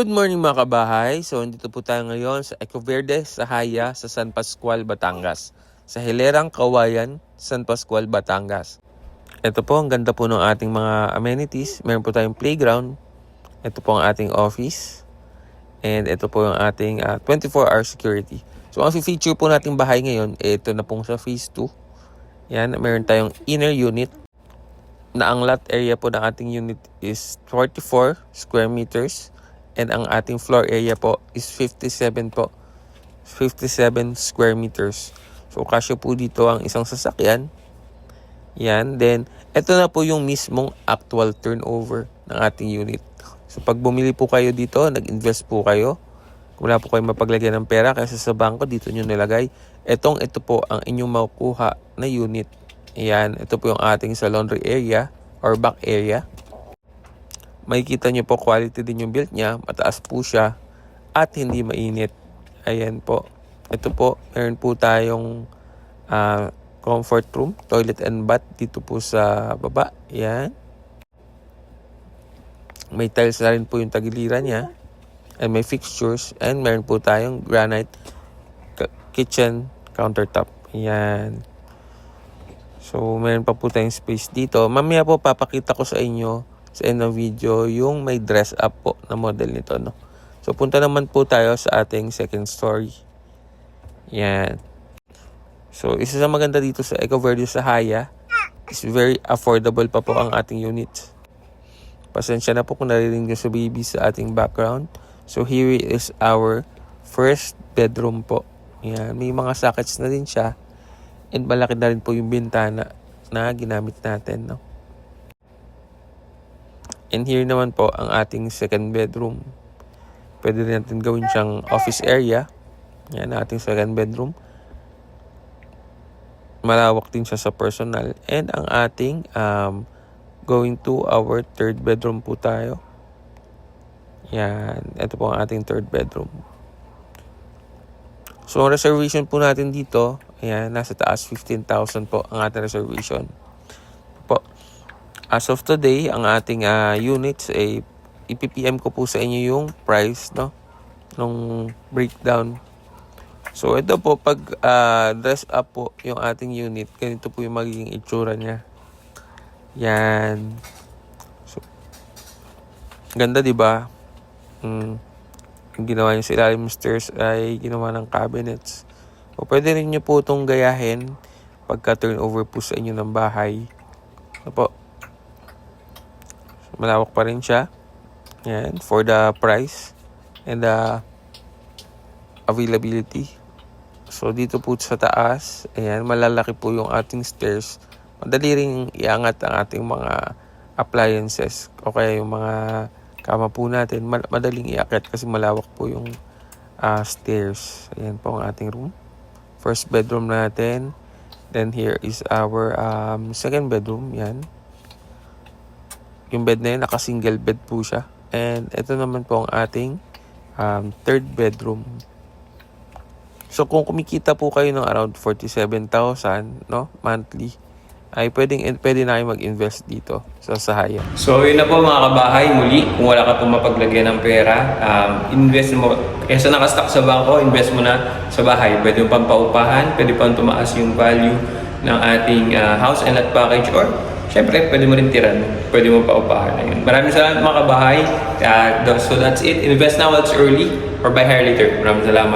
Good morning mga kabahay. So, dito po tayo ngayon sa Ecoverde, sa Haya, sa San Pascual, Batangas. Sa Hilerang Kawayan, San Pascual, Batangas. Ito po, ang ganda po ng ating mga amenities. Meron po tayong playground. Ito po ang ating office. And ito po yung ating 24-hour security. So, ang feature po nating bahay ngayon, ito na pong sa phase 2. Yan, meron tayong inner unit. Na ang lot area po ng ating unit is 44 square meters. And ang ating floor area po is 57 po. 57 square meters. So, kasya po dito ang isang sasakyan. Yan. Then, ito na po yung mismong actual turnover ng ating unit. So, pag bumili po kayo dito, nag-invest po kayo. Kung wala po kayong mapaglagyan ng pera kasi sa bangko, dito nyo nilagay. Ito po ang inyong makukuha na unit. Yan. Ito po yung ating sa laundry area or back area. Makikita nyo po quality din yung build niya. Mataas po siya at hindi mainit. Ayan po. Ito po, meron po tayong comfort room, toilet and bath dito po sa baba. Ayan. May tiles na rin po yung tagiliran niya. And may fixtures. And meron po tayong granite kitchen countertop. Ayan. So, meron pa po tayong space dito. Mamaya po papakita ko sa inyo sa end ng video yung may dress up po na model nito, no? So, punta naman po tayo sa ating second story. Yan. So, isa sa maganda dito sa Ecoverde sa Haya is very affordable pa po ang ating unit. Pasensya na po kung naririnig nyo sa baby sa ating background. So, here is our first bedroom po. Yan. May mga sockets na din siya. And malaki na rin po yung bintana na ginamit natin, no? And here naman po ang ating second bedroom. Pwede rin natin gawin siyang office area. Yan ang ating second bedroom. Malawak din siya sa personal. And ang ating going to our third bedroom po tayo. Yan. Ito po ang ating third bedroom. So, ang reservation po natin dito, ayan, nasa taas 15,000 po ang ating reservation. Po. As of today, ang ating units ay ipipm ko po sa inyo yung price, no, nung breakdown. So, ito po, pag dress up po yung ating unit, ganito po yung magiging itsura niya. Yan. So, ganda, di ba? Yung ginawa niyo sa ilalim ng stairs ay ginawa ng cabinets. O pwede rin nyo po itong gayahin pagka turnover po sa inyo ng bahay. Ito po. So, malawak pa rin siya. Yan. For the price and the availability. So dito po sa taas, ayan, malalaki po yung ating stairs. Madali rin iangat ang ating mga appliances. O kaya yung mga kama po natin, madaling iakyat kasi malawak po yung stairs. Ayan po ang ating room. First bedroom natin. Then here is our second bedroom. Yan. Yung bed na yun, naka-single bed po siya. And ito naman po ang ating third bedroom. So kung kumikita po kayo ng around 47,000, no, monthly, ay pwede na kayo mag-invest dito sa Haya. So, yun na po mga kabahay. Muli, kung wala ka pong mapaglagyan ng pera, invest mo. Kesa nakastock sa bangko, invest mo na sa bahay. Pwede mo pang paupahan, pwede pang tumaas yung value ng ating house and lot package. Or, syempre, pwede mo rin tiran. Pwede mo paupahan. Ayun. Maraming salamat mga kabahay. So, that's it. Invest now while it's early or buy higher later. Maraming salamat.